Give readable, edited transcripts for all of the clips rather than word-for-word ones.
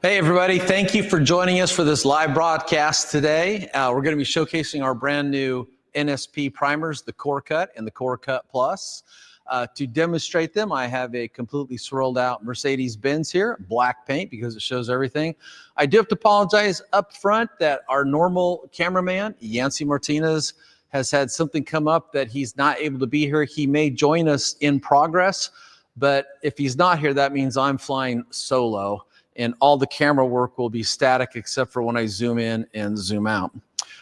Hey everybody, thank you for joining us for this live broadcast today. We're going to be showcasing our brand new NSP primers, the CoreCut and the CoreCut Plus. To demonstrate them, I have a completely swirled out Mercedes-Benz here, black paint because it shows everything. I do have to apologize up front that our normal cameraman, Yancy Martinez, has had something come up that he's not able to be here. He may join us in progress, but if he's not here, that means I'm flying solo. And all the camera work will be static except for when I zoom in and zoom out.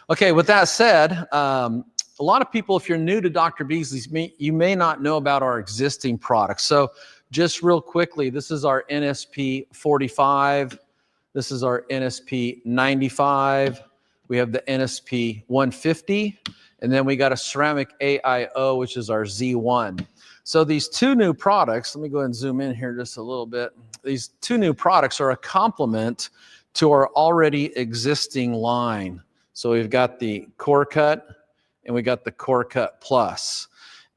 Okay, with that said, a lot of people, if you're new to Dr. Beasley's, you may not know about our existing products. So just real quickly, this is our NSP 45. This is our NSP 95. We have the NSP 150. And then we got a ceramic AIO, which is our Z1. So these two new products, let me go ahead and zoom in here just a little bit. These two new products are a complement to our already existing line. So we've got the CoreCut and we got the CoreCut Plus.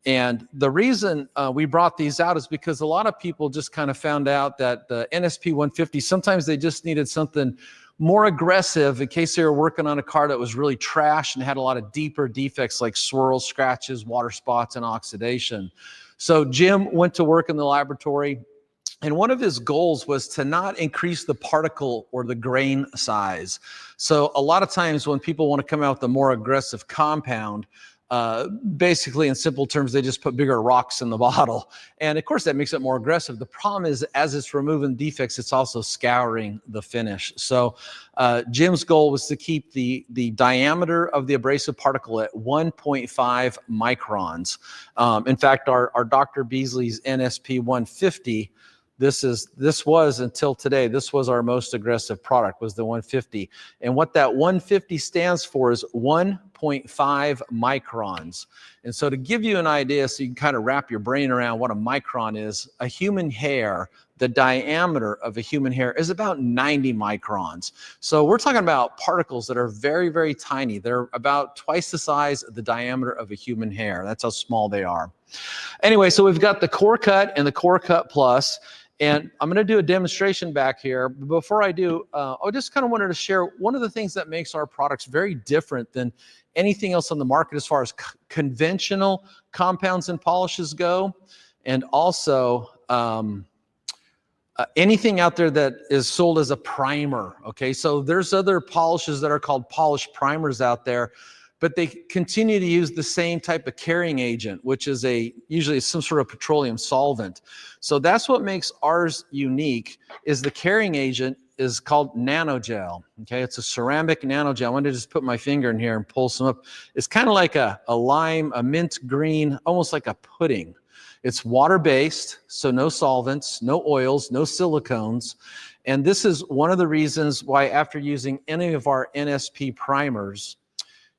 And the reason we brought these out is because a lot of people just kind of found out that the NSP 150, sometimes they just needed something more aggressive in case they were working on a car that was really trash and had a lot of deeper defects like swirls, scratches, water spots, and oxidation. So Jim went to work in the laboratory, and one of his goals was to not increase the particle or the grain size. So a lot of times when people want to come out with a more aggressive compound, basically in simple terms, they just put bigger rocks in the bottle. And of course that makes it more aggressive. The problem is as it's removing defects, it's also scouring the finish. So Jim's goal was to keep the diameter of the abrasive particle at 1.5 microns. In fact, our Dr. Beasley's NSP 150, this was until today, this was our most aggressive product, was the 150. And what that 150 stands for is 1.5 microns. And so to give you an idea, so you can kind of wrap your brain around what a micron is, a human hair, the diameter of a human hair is about 90 microns. So we're talking about particles that are very, very tiny. They're about twice the size of the diameter of a human hair. That's how small they are. Anyway, so we've got the CoreCut and the CoreCut Plus. And I'm going to do a demonstration back here. Before I do, I just kind of wanted to share one of the things that makes our products very different than anything else on the market as far as conventional compounds and polishes go. And also anything out there that is sold as a primer. Okay, so there's other polishes that are called polished primers out there, but they continue to use the same type of carrying agent, which is usually some sort of petroleum solvent. So that's what makes ours unique, is the carrying agent is called nanogel. Okay, it's a ceramic nanogel. I wanted to just put my finger in here and pull some up. It's kind of like a lime, a mint green, almost like a pudding. It's water-based, so no solvents, no oils, no silicones. And this is one of the reasons why after using any of our NSP primers,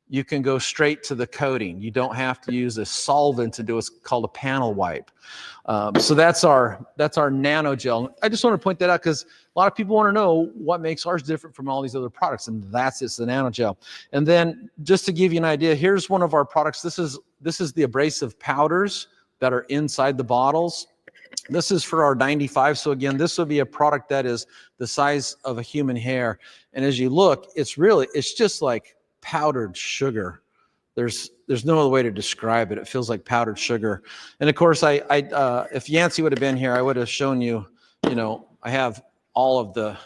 you can go straight to the coating. You don't have to use a solvent to do what's called a panel wipe. So that's our nanogel. I just want to point that out because a lot of people want to know what makes ours different from all these other products, and it's the nanogel. And then just to give you an idea, here's one of our products. This is the abrasive powders that are inside the bottles. This is for our 95. So again, this will be a product that is the size of a human hair. And as you look, it's just like powdered sugar. There's no other way to describe it. It feels like powdered sugar. And of course, if Yancy would have been here, I would have shown you, I have all of the,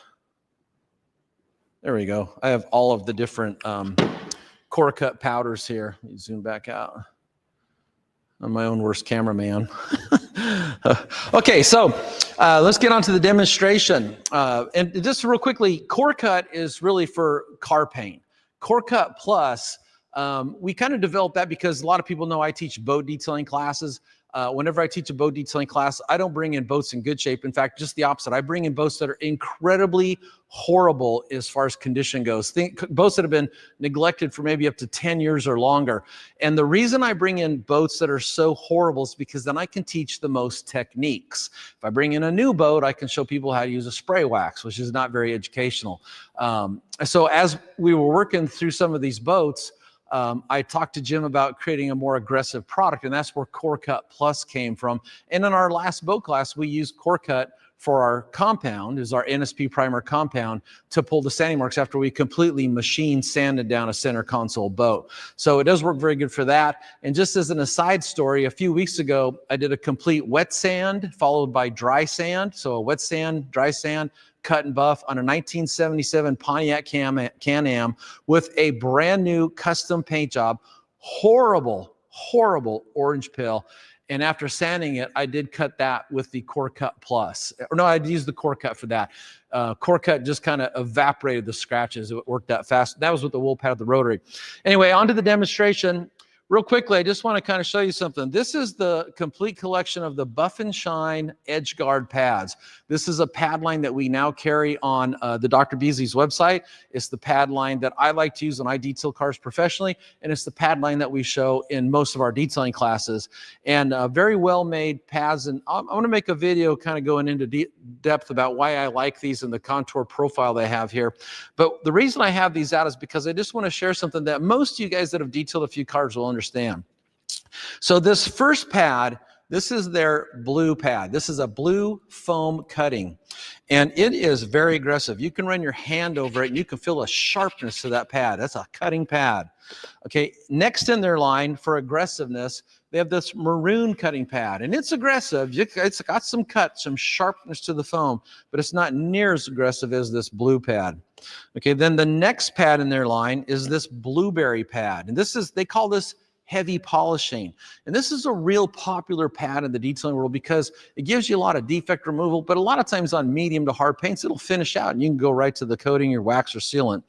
there we go. I have all of the different CoreCut powders here. Let me zoom back out. I'm my own worst cameraman. Okay, so let's get on to the demonstration. And just real quickly, CoreCut is really for car paint. CoreCut Plus, we kind of developed that because a lot of people know I teach boat detailing classes. Whenever I teach a boat detailing class, I don't bring in boats in good shape. In fact, just the opposite. I bring in boats that are incredibly horrible as far as condition goes. Think boats that have been neglected for maybe up to 10 years or longer. And the reason I bring in boats that are so horrible is because then I can teach the most techniques. If I bring in a new boat, I can show people how to use a spray wax, which is not very educational. So as we were working through some of these boats, I talked to Jim about creating a more aggressive product, and that's where CoreCut Plus came from. And in our last boat class, we used CoreCut for our compound, is our NSP primer compound, to pull the sanding marks after we completely machine sanded down a center console boat. So it does work very good for that. And just as an aside story, a few weeks ago, I did a complete wet sand followed by dry sand. So a wet sand, dry sand, cut and buff on a 1977 Pontiac Can-Am with a brand new custom paint job. Horrible, horrible orange peel. And after sanding it, I did cut that with the CoreCut Plus. Or no, I'd used the CoreCut for that. CoreCut just kind of evaporated the scratches. It worked that fast. That was with the wool pad of the rotary. Anyway, on to the demonstration. Real quickly, I just want to kind of show you something. This is the complete collection of the Buff and Shine Edge Guard pads. This is a pad line that we now carry on the Dr. Beasley's website. It's the pad line that I like to use when I detail cars professionally, and it's the pad line that we show in most of our detailing classes. And very well-made pads. And I want to make a video kind of going into depth about why I like these and the contour profile they have here. But the reason I have these out is because I just want to share something that most of you guys that have detailed a few cars will understand. So this first pad, this is their blue pad. This is a blue foam cutting, and it is very aggressive. You can run your hand over it and you can feel a sharpness to that pad. That's a cutting pad. Okay, next in their line for aggressiveness, they have this maroon cutting pad, and it's aggressive. It's got some cut, some sharpness to the foam, but it's not near as aggressive as this blue pad. Okay, then the next pad in their line is this blueberry pad, and this is, they call this heavy polishing. And this is a real popular pad in the detailing world because it gives you a lot of defect removal, but a lot of times on medium to hard paints, it'll finish out and you can go right to the coating, your wax or sealant.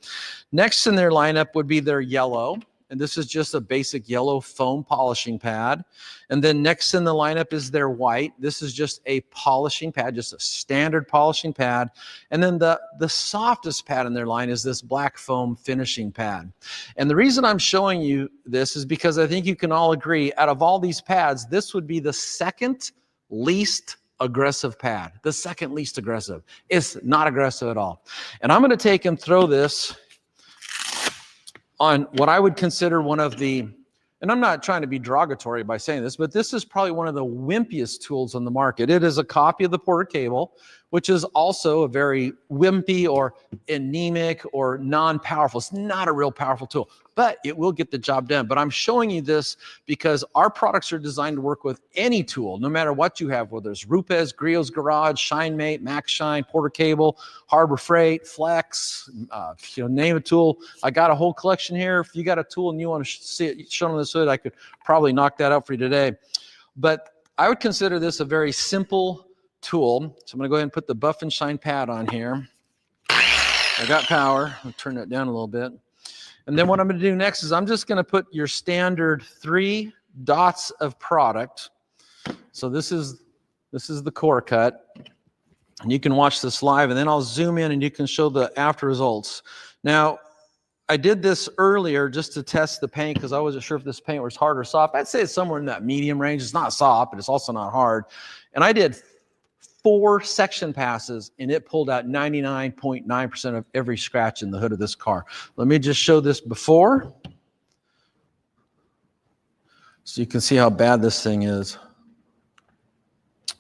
Next in their lineup would be their yellow. And this is just a basic yellow foam polishing pad. And then next in the lineup is their white. This is just a polishing pad, just a standard polishing pad. And then the softest pad in their line is this black foam finishing pad. And the reason I'm showing you this is because I think you can all agree, out of all these pads, this would be the second least aggressive pad, the second least aggressive. It's not aggressive at all. And I'm going to take and throw this on what I would consider one of the, and I'm not trying to be derogatory by saying this, but this is probably one of the wimpiest tools on the market. It is a copy of the Porter Cable, which is also a very wimpy or anemic or non-powerful. It's not a real powerful tool, but it will get the job done. But I'm showing you this because our products are designed to work with any tool, no matter what you have, whether it's Rupes, Griot's Garage, ShineMate, Max Shine, Porter Cable, Harbor Freight, Flex, name a tool. I got a whole collection here. If you got a tool and you want to see it shown on this hood, I could probably knock that out for you today. But I would consider this a very simple tool. So I'm going to go ahead and put the Buff and Shine pad on here. I got power. I'll turn that down a little bit. And then what I'm going to do next is I'm just going to put your standard 3 dots of product. So this is the CoreCut. And you can watch this live, and then I'll zoom in and you can show the after results. Now, I did this earlier just to test the paint because I wasn't sure if this paint was hard or soft. I'd say it's somewhere in that medium range. It's not soft, but it's also not hard. And I did 4 section passes, and it pulled out 99.9% of every scratch in the hood of this car. Let me just show this before, so you can see how bad this thing is.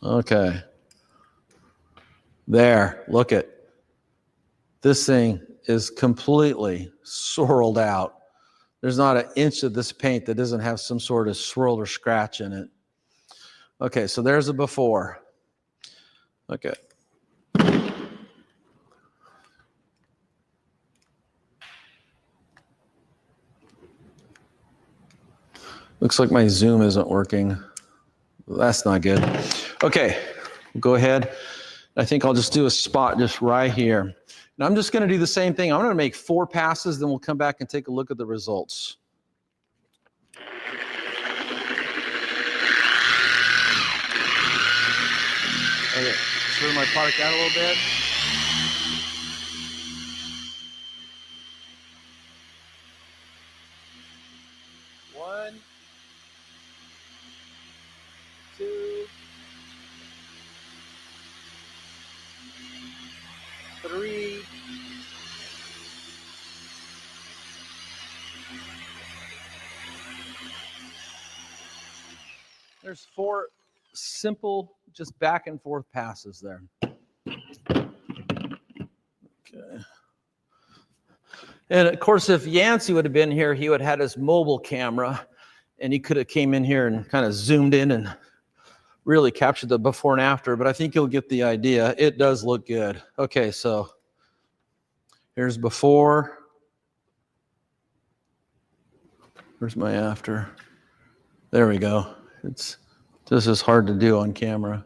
Okay. There, look at this thing is completely swirled out. There's not an inch of this paint that doesn't have some sort of swirl or scratch in it. Okay, so there's a before. Okay. Looks like my zoom isn't working. That's not good. Okay, we'll go ahead. I think I'll just do a spot just right here. And I'm just going to do the same thing. I'm going to make 4 passes, then we'll come back and take a look at the results. Okay, stir my product out a little bit. One, 2, 3. There's 4 simple, just back and forth passes there. And of course, if Yancey would have been here, he would have had his mobile camera, and he could have came in here and kind of zoomed in and really captured the before and after, but I think you'll get the idea. It does look good. Okay, so here's before. Where's my after? There we go. This is hard to do on camera.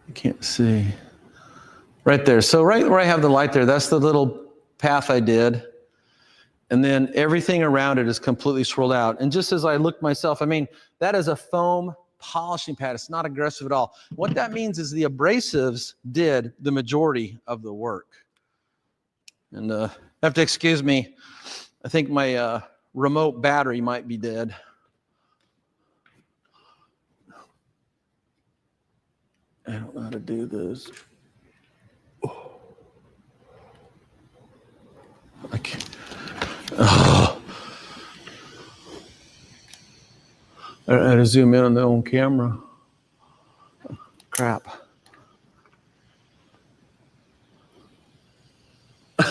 I can't see. Right there. So right where I have the light there, that's the little path I did. And then everything around it is completely swirled out. And just as I look myself, I mean, that is a foam polishing pad. It's not aggressive at all. What that means is the abrasives did the majority of the work. And have to excuse me. I think my remote battery might be dead. I don't know how to do this. I can't. Oh. I had to zoom in on the own camera. Crap.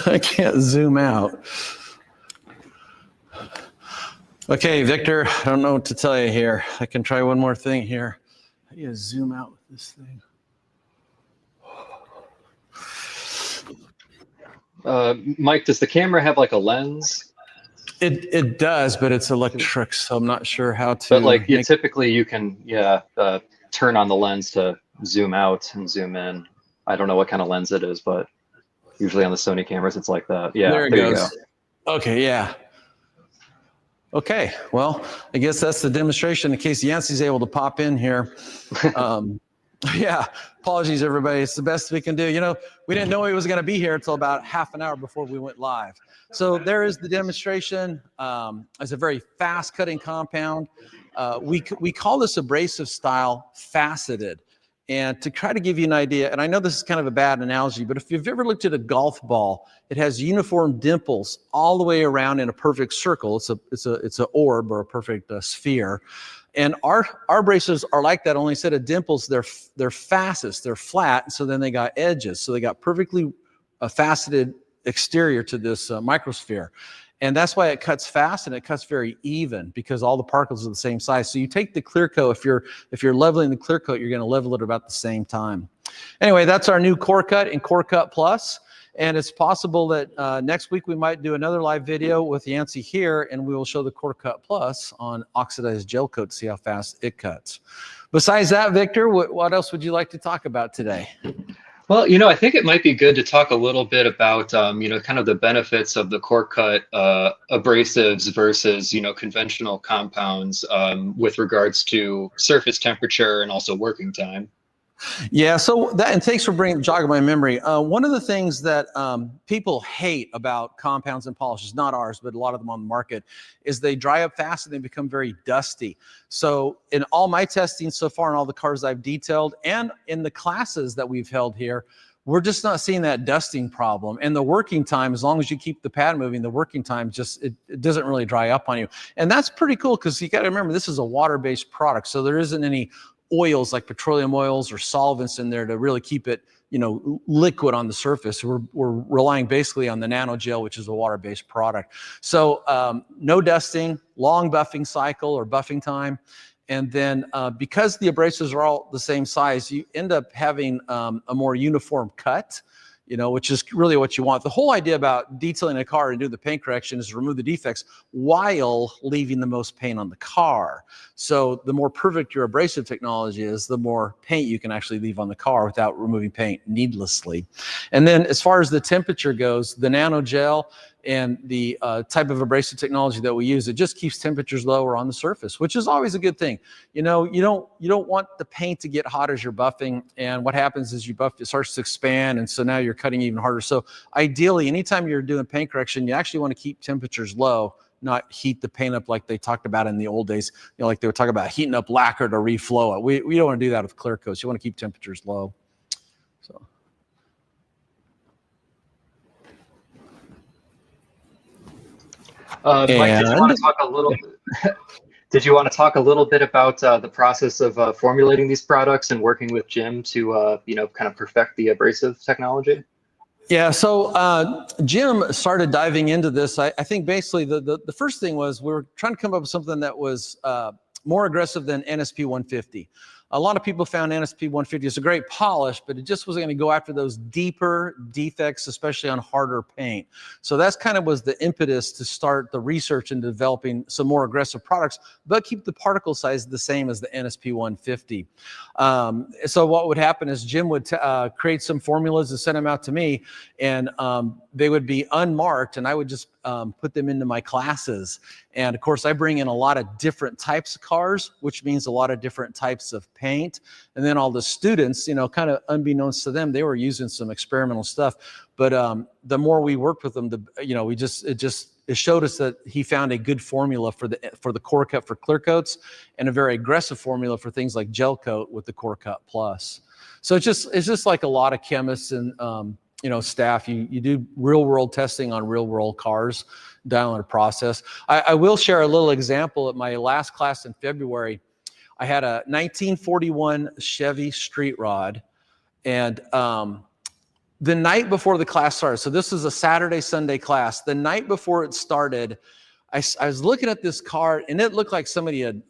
I can't zoom out. Okay, Victor, I don't know what to tell you here. I can try one more thing here. How do you zoom out with this thing? Mike, does the camera have like a lens? It does, but it's electric, so I'm not sure how to. But like, typically you can, turn on the lens to zoom out and zoom in. I don't know what kind of lens it is, but usually on the Sony cameras, it's like that. Yeah, there it goes. You go. Okay, yeah. Okay, well, I guess that's the demonstration in case Yancey's able to pop in here. Yeah, apologies, everybody. It's the best we can do. You know, we didn't know he was going to be here until about half an hour before we went live. So there is the demonstration. It's a very fast-cutting compound. We call this abrasive style faceted. And to try to give you an idea, and I know this is kind of a bad analogy, but if you've ever looked at a golf ball, it has uniform dimples all the way around in a perfect circle. It's an orb or a perfect sphere. And our abrasives are like that, only instead of dimples, they're facets, they're flat, so then they got edges. So they got perfectly faceted exterior to this microsphere. And that's why it cuts fast and it cuts very even, because all the particles are the same size. So you take the clear coat, if you're leveling the clear coat, you're going to level it about the same time. Anyway, that's our new CoreCut and CoreCut Plus. And it's possible that next week we might do another live video with Yancey here, and we will show the CoreCut Plus on oxidized gel coat to see how fast it cuts. Besides that, Victor, what else would you like to talk about today? Well, I think it might be good to talk a little bit about, kind of the benefits of the CoreCut abrasives versus, conventional compounds with regards to surface temperature and also working time. Yeah, so and thanks for jogging my memory. One of the things that people hate about compounds and polishes, not ours, but a lot of them on the market, is they dry up fast and they become very dusty. So in all my testing so far in all the cars I've detailed and in the classes that we've held here, we're just not seeing that dusting problem. And the working time, as long as you keep the pad moving, the working time it doesn't really dry up on you. And that's pretty cool, because you got to remember, this is a water-based product, so there isn't any oils like petroleum oils or solvents in there to really keep it, liquid on the surface. We're relying basically on the nanogel, which is a water-based product. So no dusting, long buffing cycle or buffing time. And then because the abrasives are all the same size, you end up having a more uniform cut, which is really what you want. The whole idea about detailing a car and doing the paint correction is to remove the defects while leaving the most paint on the car. So the more perfect your abrasive technology is, the more paint you can actually leave on the car without removing paint needlessly. And then as far as the temperature goes, the nanogel and the type of abrasive technology that we use, it just keeps temperatures lower on the surface, which is always a good thing. You don't want the paint to get hot as you're buffing, and what happens is you buff, it starts to expand, and so now you're cutting even harder. So ideally, anytime you're doing paint correction, you actually want to keep temperatures low, not heat the paint up like they talked about in the old days. Like they were talking about heating up lacquer to reflow it. We don't want to do that with clear coats. You want to keep temperatures low. So. Mike, did you want to talk a little? Did you want to talk a little bit about the process of formulating these products and working with Jim to, kind of perfect the abrasive technology? Yeah, so Jim started diving into this. I think basically the first thing was we were trying to come up with something that was more aggressive than NSP 150. A lot of people found NSP 150 is a great polish, but it just wasn't going to go after those deeper defects, especially on harder paint. So that's kind of was the impetus to start the research into developing some more aggressive products, but keep the particle size the same as the NSP 150. So what would happen is Jim would create some formulas and send them out to me, and they would be unmarked, and I would just put them into my classes. And of course, I bring in a lot of different types of cars, which means a lot of different types of paint. And then all the students, kind of unbeknownst to them, they were using some experimental stuff. But the more we worked with them, it showed us that he found a good formula for the CoreCut for clear coats, and a very aggressive formula for things like gel coat with the CoreCut Plus. So it's just like a lot of chemists and staff, you do real world testing on real world cars, dialing a process. I will share a little example. At my last class in February, I had a 1941 Chevy street rod, and the night before the class started, so this is a Saturday, Sunday class, the night before it started, I was looking at this car, and it looked like somebody had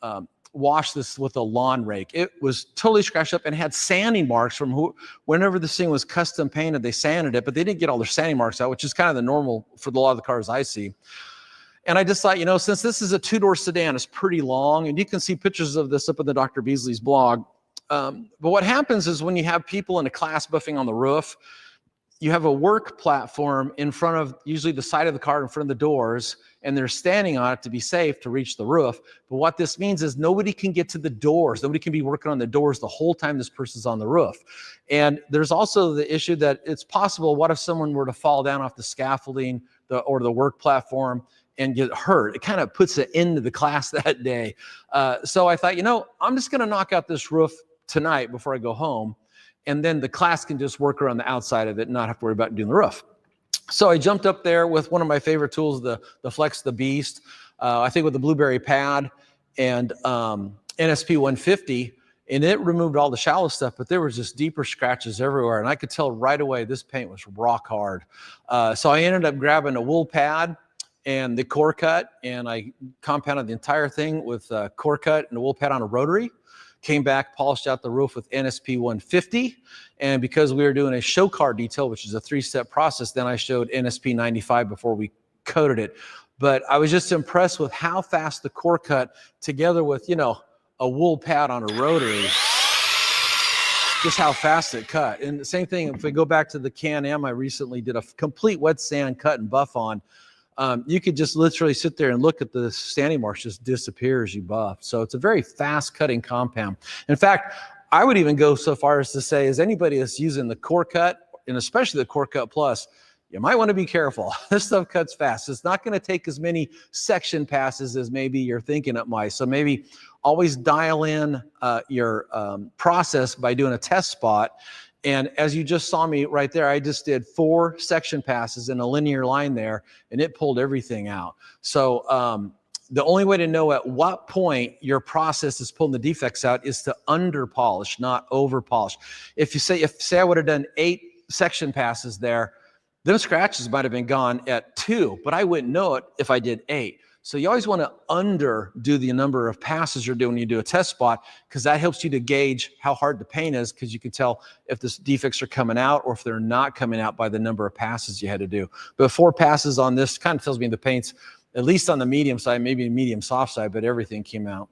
washed this with a lawn rake. It was totally scratched up and had sanding marks from whenever this thing was custom painted, they sanded it, but they didn't get all their sanding marks out, which is kind of the normal for a lot of the cars I see. And I just thought, since this is a two-door sedan, it's pretty long, and you can see pictures of this up in the Dr. Beasley's blog. But what happens is when you have people in a class buffing on the roof, you have a work platform in front of usually the side of the car in front of the doors, and they're standing on it to be safe to reach the roof. But what this means is nobody can get to the doors. Nobody can be working on the doors the whole time this person's on the roof. And there's also the issue that it's possible, what if someone were to fall down off the scaffolding or the work platform and get hurt? It kind of puts an end to the class that day. So I thought, I'm just going to knock out this roof tonight before I go home. And then the class can just work around the outside of it and not have to worry about doing the roof. So I jumped up there with one of my favorite tools, the Flex the Beast, I think with the blueberry pad and NSP 150, and it removed all the shallow stuff, but there was just deeper scratches everywhere. And I could tell right away this paint was rock hard. So I ended up grabbing a wool pad and the CoreCut, and I compounded the entire thing with CoreCut and a wool pad on a rotary. Came back, polished out the roof with NSP 150. And because we were doing a show car detail, which is a 3-step process, then I showed NSP 95 before we coated it. But I was just impressed with how fast the CoreCut, together with, a wool pad on a rotary, just how fast it cut. And the same thing, if we go back to the Can-Am, I recently did a complete wet sand cut and buff on. You could just literally sit there and look at the sanding marks just disappear as you buff. So it's a very fast cutting compound. In fact, I would even go so far as to say, as anybody that's using the CoreCut, and especially the CoreCut Plus, you might want to be careful. This stuff cuts fast. It's not going to take as many section passes as maybe you're thinking it might. So maybe always dial in your process by doing a test spot. And as you just saw me right there, I just did 4 section passes in a linear line there, and it pulled everything out. So the only way to know at what point your process is pulling the defects out is to under polish, not over polish. If say I would have done 8 section passes there, them scratches might have been gone at 2, but I wouldn't know it if I did 8. So you always want to underdo the number of passes you're doing when you do a test spot, because that helps you to gauge how hard the paint is, because you can tell if the defects are coming out or if they're not coming out by the number of passes you had to do. But 4 passes on this kind of tells me the paint's at least on the medium side, maybe medium soft side, but everything came out.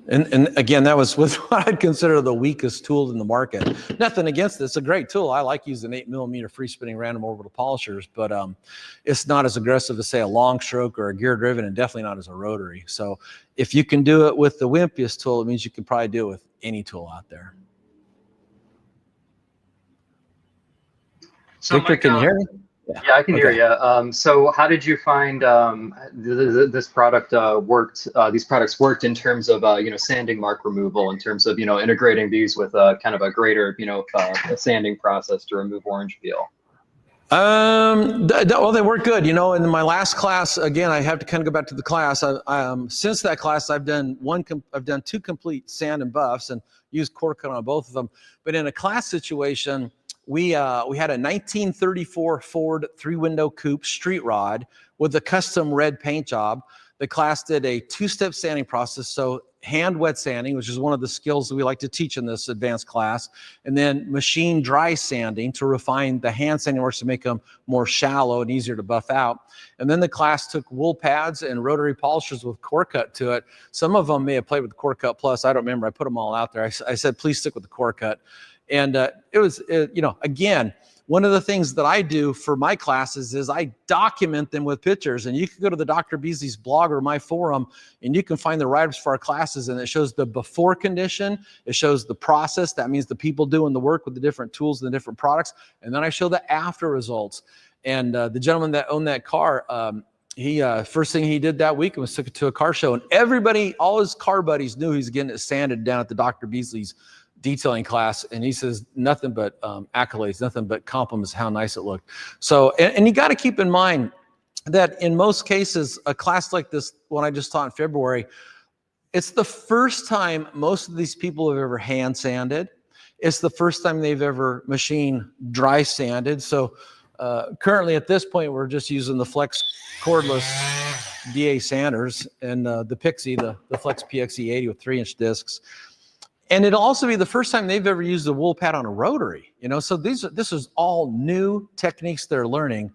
And again, that was with what I'd consider the weakest tool in the market. Nothing against it. It's a great tool. I like using 8mm free spinning random orbital polishers, but it's not as aggressive as, say, a long stroke or a gear driven, and definitely not as a rotary. So if you can do it with the wimpiest tool, it means you can probably do it with any tool out there. So Victor, can you hear me? Yeah, I can hear you. So how did you find this product worked? These products worked in terms of sanding mark removal, in terms of integrating these with kind of a greater sanding process to remove orange peel. Well, they work good. You know, in my last class, again, I have to kind of go back to the class. Since that class, I've done two complete sand and buffs and used CoreCut on both of them. But in a class situation, we had a 1934 Ford 3-window coupe street rod with a custom red paint job. The class did a 2-step sanding process, so hand wet sanding, which is one of the skills that we like to teach in this advanced class, and then machine dry sanding to refine the hand sanding works to make them more shallow and easier to buff out. And then the class took wool pads and rotary polishers with CoreCut to it. Some of them may have played with the CoreCut Plus. I don't remember. I put them all out there. I said, please stick with the CoreCut. And it was, you know, again, one of the things that I do for my classes is I document them with pictures, and you can go to the Dr. Beasley's blog or my forum, and you can find the write-ups for our classes, and it shows the before condition, it shows the process, that means the people doing the work with the different tools and the different products, and then I show the after results. And the gentleman that owned that car, he first thing he did that week was took it to a car show, and everybody, all his car buddies knew he was getting it sanded down at the Dr. Beasley's detailing class, and he says nothing but accolades, nothing but compliments how nice it looked. So, and you got to keep in mind that in most cases, a class like this, one I just taught in February, it's the first time most of these people have ever hand sanded. It's the first time they've ever machine dry sanded. So currently at this point, we're just using the Flex cordless DA sanders and the Pixie, the Flex PXE80 with 3-inch discs. And it'll also be the first time they've ever used a wool pad on a rotary, you know, so this is all new techniques they're learning,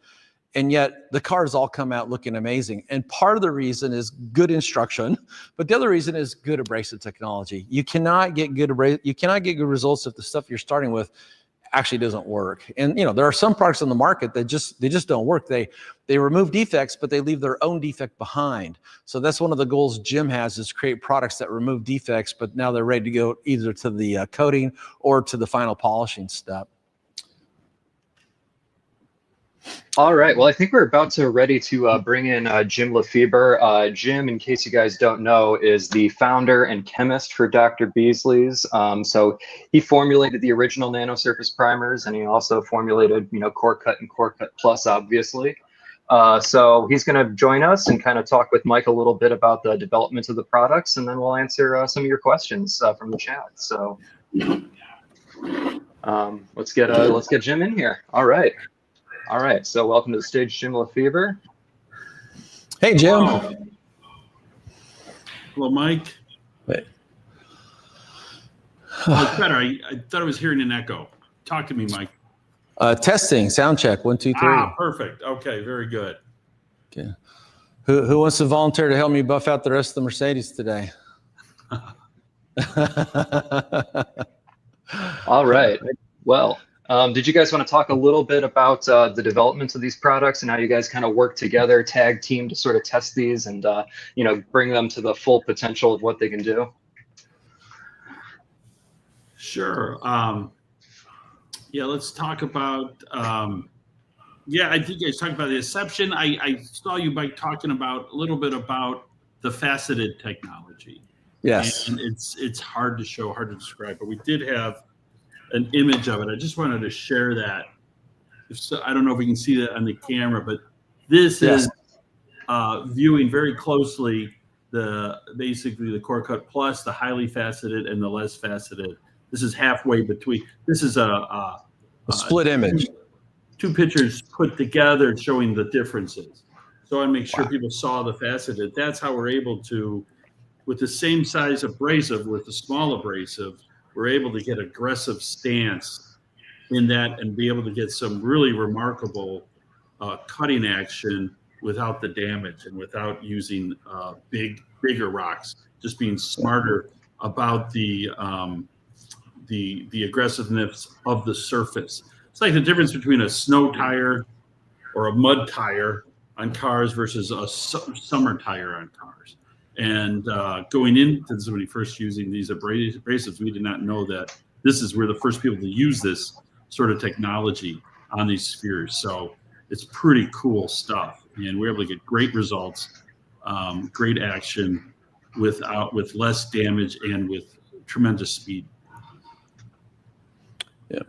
and yet the cars all come out looking amazing. And part of the reason is good instruction, but the other reason is good abrasive technology. You cannot get good results if the stuff you're starting with actually doesn't work. And you know, there are some products on the market that they just don't work. They remove defects, but they leave their own defect behind. So that's one of the goals Jim has, is create products that remove defects, but now they're ready to go either to the coating or to the final polishing step. All right. Well, I think we're about to ready to bring in Jim Lefebvre. Jim, in case you guys don't know, is the founder and chemist for Dr. Beasley's. So he formulated the original Nano Surface Primers, and he also formulated, you know, CoreCut and CoreCut Plus, obviously. So he's going to join us and kind of talk with Mike a little bit about the development of the products, and then we'll answer some of your questions from the chat. So let's get Jim in here. All right. All right, so welcome to the stage, Jim Lefebvre. Hey, Jim. Hello, hello Mike. Wait. Oh, it's better. I thought I was hearing an echo. Talk to me, Mike. Testing, sound check, 1, 2, 3. Ah, perfect. Okay, very good. Okay. Who wants to volunteer to help me buff out the rest of the Mercedes today? All right. Well, did you guys want to talk a little bit about the development of these products and how you guys kind of work together, tag team, to sort of test these and you know, bring them to the full potential of what they can do? Sure. Yeah, let's talk about. Yeah, I think you guys talked about the exception. I saw you by talking about a little bit about the faceted technology. Yes. And it's hard to show, hard to describe, but we did have an image of it. I just wanted to share that. So, I don't know if we can see that on the camera, but this is viewing very closely basically the CoreCut Plus, the highly faceted, and the less faceted. This is halfway between. This is a split image. Two pictures put together showing the differences. So I make sure people saw the faceted. That's how we're able to, with the same size abrasive, with the small abrasive, we're able to get aggressive stance in that and be able to get some really remarkable cutting action without the damage and without using bigger rocks. Just being smarter about the aggressiveness of the surface. It's like the difference between a snow tire or a mud tire on cars versus a summer tire on cars. And going into this, when we first using these abrasives, we did not know that this is where the first people to use this sort of technology on these spheres. So it's pretty cool stuff, and we're able to get great results, great action with less damage and with tremendous speed. Yeah.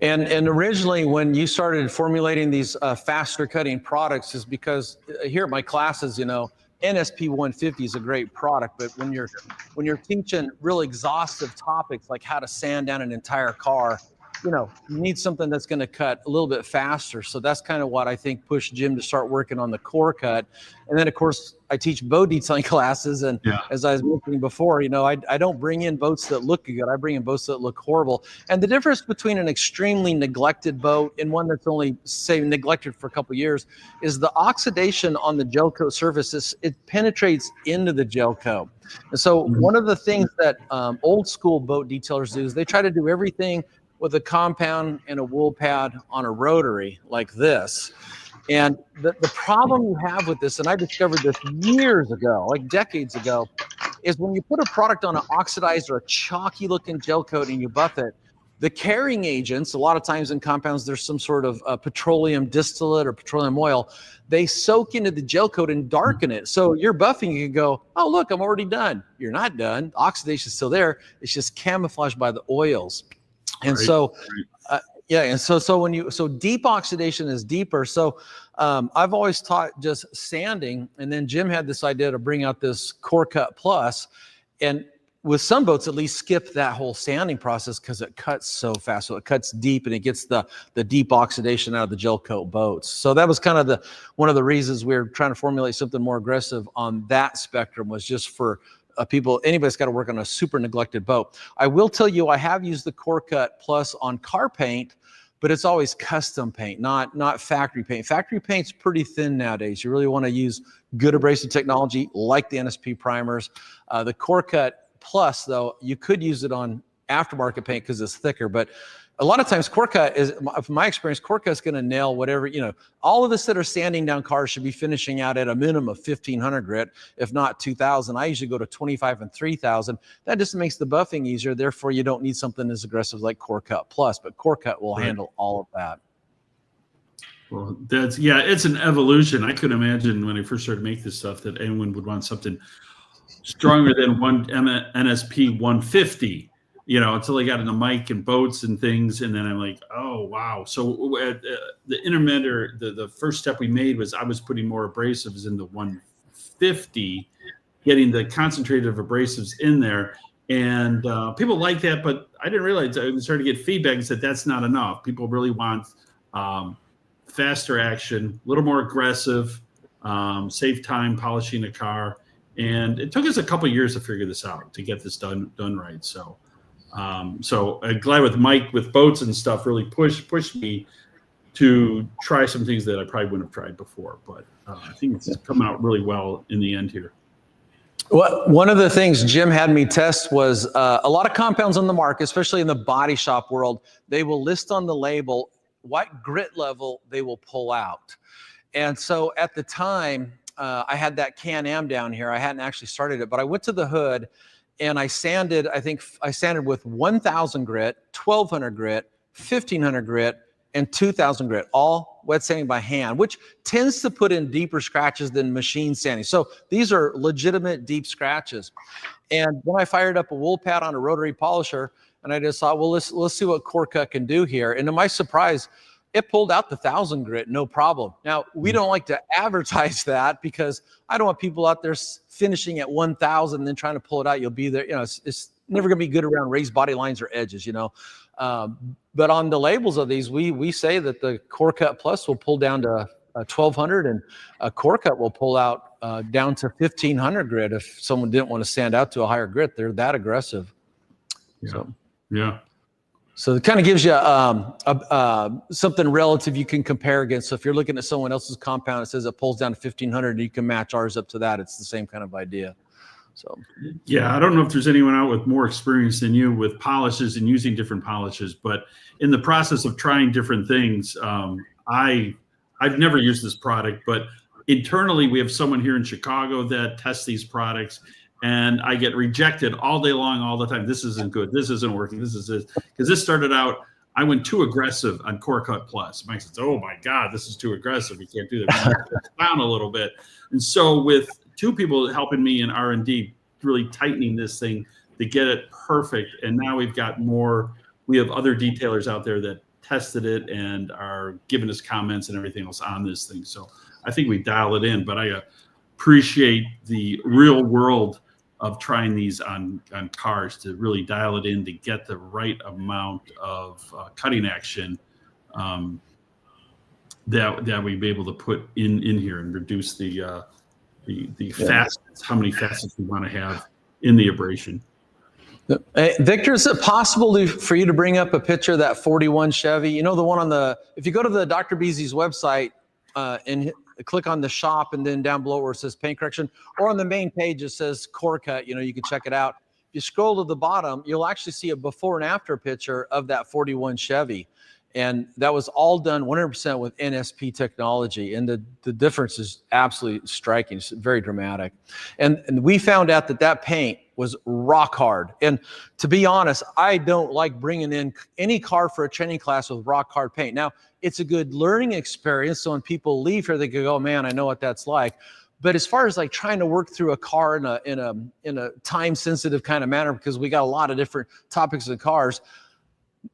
And originally, when you started formulating these faster cutting products, is because here at my classes, NSP 150 is a great product, but when you're teaching real exhaustive topics like how to sand down an entire car, you need something that's going to cut a little bit faster. So that's kind of what I think pushed Jim to start working on the CoreCut. And then, of course, I teach boat detailing classes. And as I was mentioning before, I don't bring in boats that look good. I bring in boats that look horrible. And the difference between an extremely neglected boat and one that's only, say, neglected for a couple of years is the oxidation on the gel coat surface. It penetrates into the gel coat. And so one of the things that old school boat detailers do is they try to do everything with a compound and a wool pad on a rotary like this. And the problem you have with this, and I discovered this years ago, like decades ago, is when you put a product on an oxidized or a chalky looking gel coat and you buff it, the carrying agents, a lot of times in compounds, there's some sort of petroleum distillate or petroleum oil. They soak into the gel coat and darken it. So you're buffing, you can go, oh, look, I'm already done. You're not done. Oxidation's still there. It's just camouflaged by the oils. And so, so deep oxidation is deeper. So I've always taught just sanding, and then Jim had this idea to bring out this CoreCut Plus, and with some boats at least skip that whole sanding process because it cuts so fast. So it cuts deep and it gets the deep oxidation out of the gel coat boats. So that was kind of one of the reasons we were trying to formulate something more aggressive on that spectrum, was just for anybody's got to work on a super neglected boat. I will tell you, I have used the CoreCut Plus on car paint, but it's always custom paint, not factory paint. Factory paint's pretty thin nowadays. You really want to use good abrasive technology like the NSP primers. The CoreCut Plus, though, you could use it on aftermarket paint because it's thicker, but a lot of times CoreCut is, from my experience, CoreCut's going to nail whatever, all of us that are sanding down cars should be finishing out at a minimum of 1,500 grit, if not 2,000. I usually go to 25 and 3,000. That just makes the buffing easier. Therefore, you don't need something as aggressive like CoreCut Plus, but CoreCut will handle all of that. Well, it's an evolution. I could imagine when I first started making this stuff that anyone would want something stronger than one NSP 150. Until I got into mic and boats and things. And then I'm like, oh, wow. So the intermediate, the first step we made was I was putting more abrasives in the 150, getting the concentrated abrasives in there. And people like that, but I didn't realize, I started to get feedback and said, that's not enough. People really want faster action, a little more aggressive, save time polishing a car. And it took us a couple of years to figure this out, to get this done right. So I'm glad with Mike, with boats and stuff, really pushed me to try some things that I probably wouldn't have tried before. But I think it's coming out really well in the end here. Well, one of the things Jim had me test was a lot of compounds on the market, especially in the body shop world, they will list on the label what grit level they will pull out. And so at the time, I had that Can-Am down here. I hadn't actually started it, but I went to the hood and I sanded, I sanded with 1,000 grit, 1,200 grit, 1,500 grit, and 2,000 grit, all wet sanding by hand, which tends to put in deeper scratches than machine sanding. So these are legitimate deep scratches. And then I fired up a wool pad on a rotary polisher, and I just thought, well, let's see what CoreCut can do here. And to my surprise, it pulled out the 1,000 grit, no problem. Now, we don't like to advertise that because I don't want people out there finishing at 1,000 and then trying to pull it out. You'll be there, it's never gonna be good around raised body lines or edges, But on the labels of these, we say that the CoreCut Plus will pull down to 1,200 and a CoreCut will pull out down to 1,500 grit if someone didn't want to sand out to a higher grit. They're that aggressive. Yeah. So it kind of gives you something relative you can compare against. So if you're looking at someone else's compound, it says it pulls down to 1,500, and you can match ours up to that. It's the same kind of idea. So yeah, I don't know if there's anyone out with more experience than you with polishes and using different polishes, but in the process of trying different things, I've never used this product, but internally we have someone here in Chicago that tests these products. And I get rejected all day long, all the time. This isn't good. This isn't working. This is it. Because this started out, I went too aggressive on CoreCut Plus. Mike says, oh my God, this is too aggressive. We can't do that. We need to put it down a little bit. And so with two people helping me in R&D, really tightening this thing to get it perfect. And now we've got more, we have other detailers out there that tested it and are giving us comments and everything else on this thing. So I think we dial it in, but I appreciate the real world of trying these on cars to really dial it in to get the right amount of cutting action that we'd be able to put in here and reduce the facets, how many facets we want to have in the abrasion. Hey, Victor, is it possible for you to bring up a picture of that 41 Chevy? You know, the one on the, if you go to the Dr. Beasley's website and click on the shop and then down below where it says paint correction, or on the main page it says CoreCut, you know, you can check it out. If you scroll to the bottom, you'll actually see a before and after picture of that 41 Chevy. And that was all done 100% with NSP technology. And the difference is absolutely striking. It's very dramatic. And we found out that paint was rock hard. And to be honest, I don't like bringing in any car for a training class with rock hard paint. Now, it's a good learning experience. So when people leave here, they can go, man, I know what that's like. But as far as like trying to work through a car in a time sensitive kind of manner, because we got a lot of different topics in cars,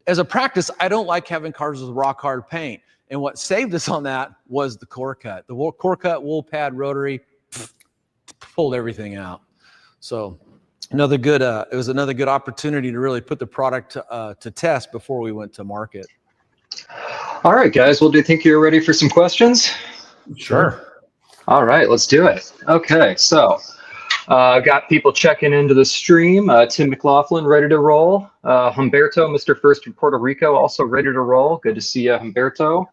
as a practice, I don't like having cars with rock hard paint. And what saved us on that was the CoreCut. The CoreCut wool pad rotary pulled everything out. So another good, it was another good opportunity to really put the product to test before we went to market. All right, guys. Well, do you think you're ready for some questions? Sure. All right, let's do it. Okay, so got people checking into the stream. Tim McLaughlin, ready to roll. Humberto, Mr. First from Puerto Rico, also ready to roll. Good to see you, Humberto.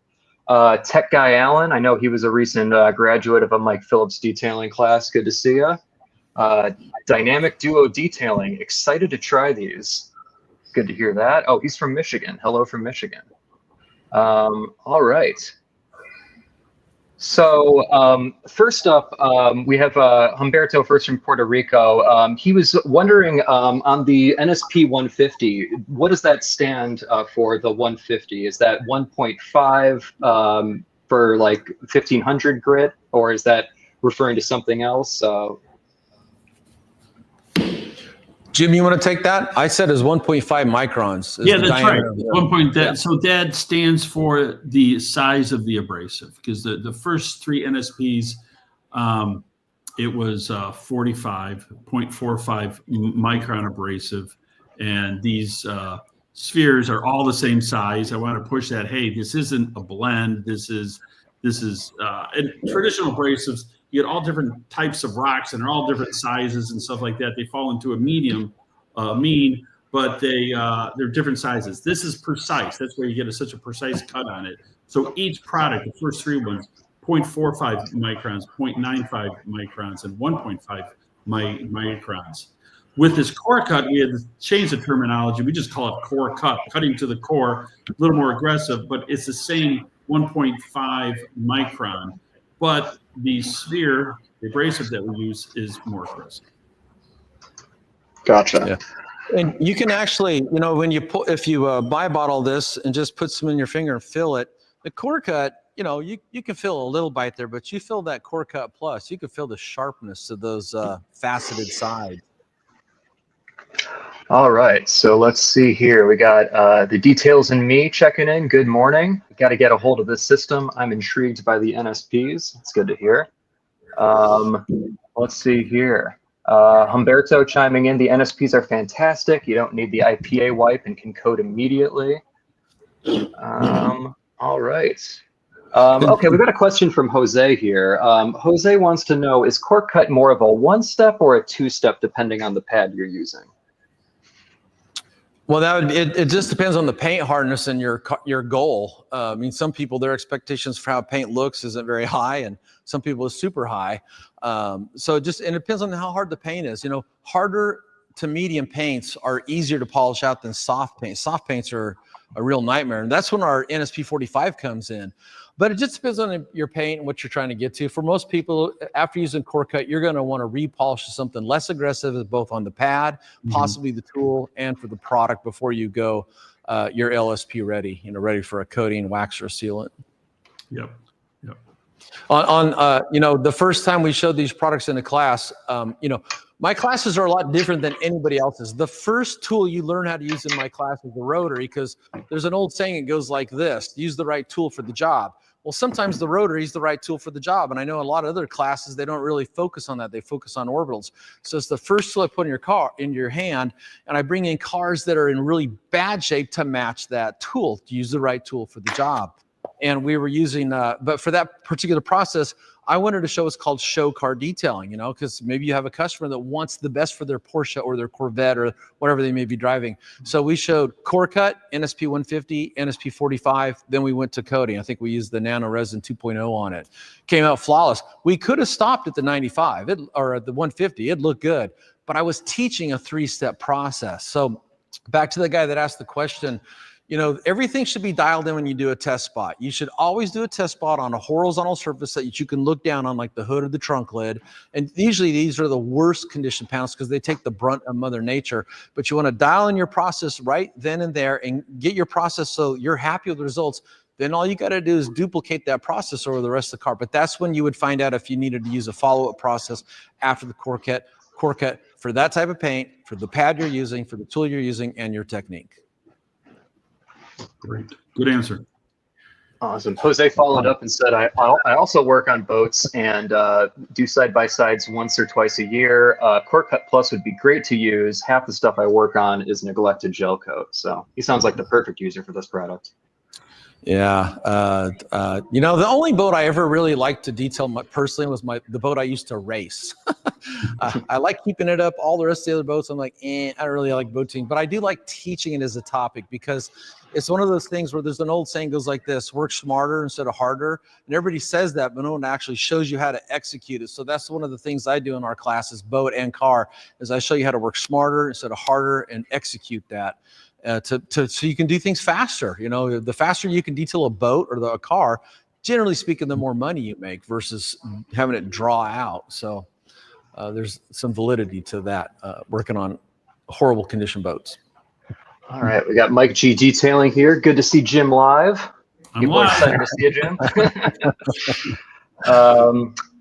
Tech Guy Allen, I know he was a recent graduate of a Mike Phillips detailing class. Good to see you. Dynamic Duo Detailing, excited to try these. Good to hear that. Oh, he's from Michigan. Hello from Michigan. All right. So first up, we have Humberto first from Puerto Rico. He was wondering on the NSP 150, what does that stand for, the 150? Is that 1.5 for like 1500 grit, or is that referring to something else? Jim, you want to take that? I said it's 1.5 microns. Yeah, that's right. 1. So that stands for the size of the abrasive, because the first 3 NSPs, it was 45.45 micron abrasive, and these spheres are all the same size. I want to push that. Hey, this isn't a blend. This is and traditional abrasives. You get all different types of rocks and they're all different sizes and stuff like that. They fall into a medium mean, but they're different sizes. This is precise. That's where you get such a precise cut on it. So each product, the first 3 ones, 0.45 microns, 0.95 microns, and 1.5 microns. With this CoreCut, we had to change the terminology. We just call it CoreCut, cutting to the core, a little more aggressive, but it's the same 1.5 micron. But the sphere, the abrasive that we use, is more aggressive. Gotcha. Yeah. And you can actually, you know, when you pull, if you buy bottle this and just put some in your finger and fill it, the CoreCut, you know, you can feel a little bite there, but you feel that CoreCut Plus, you can feel the sharpness of those faceted sides. All right, so let's see here. We got the Details and Me checking in. Good morning. Got to get a hold of this system. I'm intrigued by the NSPs. It's good to hear. Let's see here. Humberto chiming in. The NSPs are fantastic. You don't need the IPA wipe and can coat immediately. All right. Okay, we've got a question from Jose here. Jose wants to know, is CoreCut more of a 1-step or a 2-step depending on the pad you're using? Well, it just depends on the paint hardness and your goal. I mean, some people, their expectations for how paint looks isn't very high, and some people is super high. So it depends on how hard the paint is. You know, harder to medium paints are easier to polish out than soft paint. Soft paints are a real nightmare, and that's when our NSP 45 comes in. But it just depends on your paint and what you're trying to get to. For most people, after using CoreCut, you're going to want to repolish something less aggressive, both on the pad, possibly the tool, and for the product before you go your LSP ready, you know, ready for a coating, wax, or sealant. Yep. Yep. On you know, the first time we showed these products in a class, you know, My classes are a lot different than anybody else's. The first tool you learn how to use in my class is the rotary, because there's an old saying, it goes like this: use the right tool for the job. Well, sometimes the rotary is the right tool for the job. And I know a lot of other classes, they don't really focus on that. They focus on orbitals. So it's the first tool I put in your hand, and I bring in cars that are in really bad shape to match that tool, to use the right tool for the job. And we were using, but for that particular process, I wanted to show what's called show car detailing, you know, because maybe you have a customer that wants the best for their Porsche or their Corvette or whatever they may be driving. So we showed CoreCut, NSP 150, NSP 45. Then we went to coating. I think we used the Nano Resin 2.0 on it. Came out flawless. We could have stopped at the 95 or at the 150. It looked good. But I was teaching a 3-step process. So back to the guy that asked the question, you know, everything should be dialed in when you do a test spot. You should always do a test spot on a horizontal surface that you can look down on, like the hood or the trunk lid. And usually these are the worst condition panels because they take the brunt of Mother Nature. But you want to dial in your process right then and there and get your process so you're happy with the results. Then all you got to do is duplicate that process over the rest of the car. But that's when you would find out if you needed to use a follow-up process after the CoreCut for that type of paint, for the pad you're using, for the tool you're using, and your technique. Great. Good answer. Awesome. Jose followed up and said, I also work on boats and do side-by-sides once or twice a year. CoreCut Plus would be great to use. Half the stuff I work on is neglected gel coat. So he sounds like the perfect user for this product. Yeah. You know, the only boat I ever really liked to detail personally was the boat I used to race. I like keeping it up. All the rest of the other boats, I'm like, I don't really like boating, but I do like teaching it as a topic because it's one of those things where there's an old saying goes like this: work smarter instead of harder. And everybody says that, but no one actually shows you how to execute it. So that's one of the things I do in our classes, boat and car, is I show you how to work smarter instead of harder and execute that. So you can do things faster. You know, the faster you can detail a boat or a car, generally speaking, the more money you make versus having it draw out. So there's some validity to that, working on horrible condition boats. All right, we got Mike G detailing here. Good to see Jim live. People are excited to see you, Jim.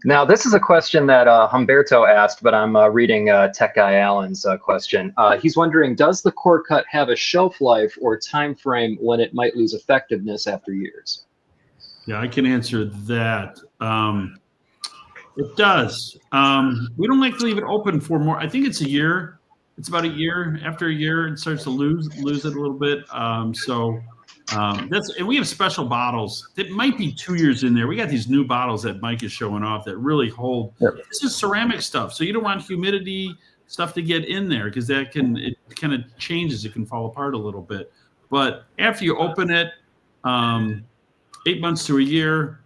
Now, this is a question that Humberto asked, but I'm reading Tech Guy Allen's question. He's wondering, does the CoreCut have a shelf life or time frame when it might lose effectiveness after years? Yeah, I can answer that. It does. We don't like to leave it open for more. I think it's a year. It's about a year. After a year, it starts to lose it a little bit. And we have special bottles that might be 2 years in there. We got these new bottles that Mike is showing off that really hold. Yep. This is ceramic stuff, so you don't want humidity stuff to get in there because it kind of changes. It can fall apart a little bit. But after you open it, 8 months to a year,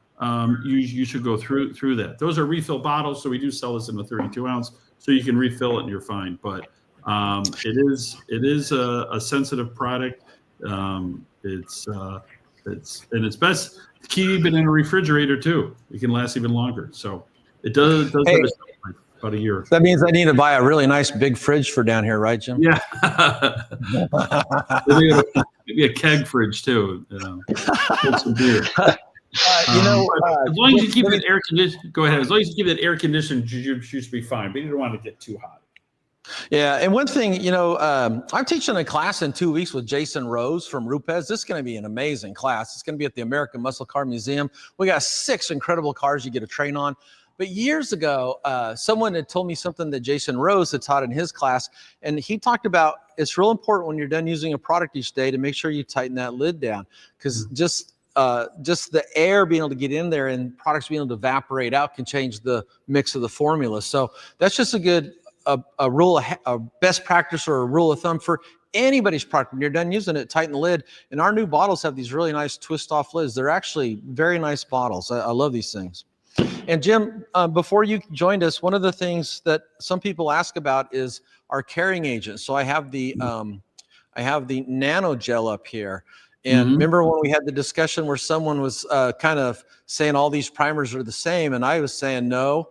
you should go through that. Those are refill bottles, so we do sell this in a 32 ounce, so you can refill it and you're fine. But it is a sensitive product. It's best to keep it in a refrigerator too. It can last even longer. So it does have about a year. That means I need to buy a really nice big fridge for down here, right, Jim? Yeah. Maybe a keg fridge too. Put some beer. As long as you keep it air conditioned, go ahead. As long as you keep it air conditioned, you should be fine. But you don't want to get too hot. Yeah, and one thing, I'm teaching a class in 2 weeks with Jason Rose from Rupes. This is going to be an amazing class. It's going to be at the American Muscle Car Museum. We got 6 incredible cars you get to train on. But years ago, someone had told me something that Jason Rose had taught in his class, and he talked about it's real important when you're done using a product each day to make sure you tighten that lid down, because just the air being able to get in there and products being able to evaporate out can change the mix of the formula. So that's just a good a best practice or a rule of thumb for anybody's product. When you're done using it, tighten the lid. And our new bottles have these really nice twist off lids. They're actually very nice bottles. I love these things. And Jim, before you joined us, one of the things that some people ask about is our carrying agent. So I have the nanogel up here. And remember when we had the discussion where someone was kind of saying all these primers are the same, and I was saying no.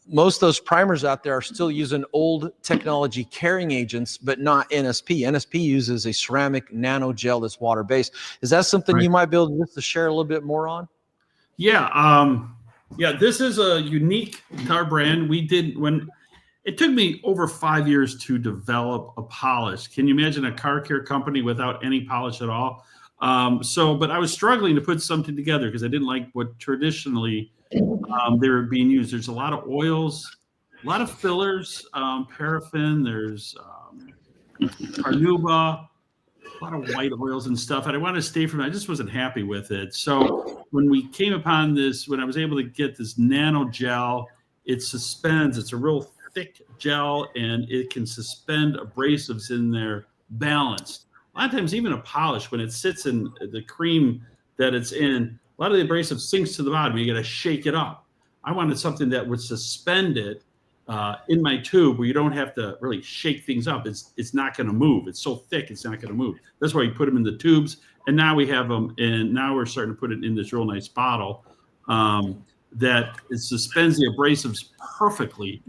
Most of those primers out there are still using old technology carrying agents, but not NSP. NSP uses a ceramic nanogel that's water-based. Is that something you might be able to share a little bit more on? Yeah. Yeah, this is a unique car brand. We did it took me over 5 years to develop a polish. Can you imagine a car care company without any polish at all? But I was struggling to put something together because I didn't like what traditionally they were being used. There's a lot of oils, a lot of fillers, paraffin, there's carnauba, a lot of white oils and stuff. And I wanted to stay from it. I just wasn't happy with it. So when we came upon this, when I was able to get this nano gel, it suspends. It's a real thick gel, and it can suspend abrasives in there balanced. A lot of times, even a polish, when it sits in the cream that it's in, a lot of the abrasive sinks to the bottom. You got to shake it up. I wanted something that would suspend it in my tube where you don't have to really shake things up. It's not going to move. It's so thick, it's not going to move. That's why you put them in the tubes. And now we have them, and now we're starting to put it in this real nice bottle that it suspends the abrasives perfectly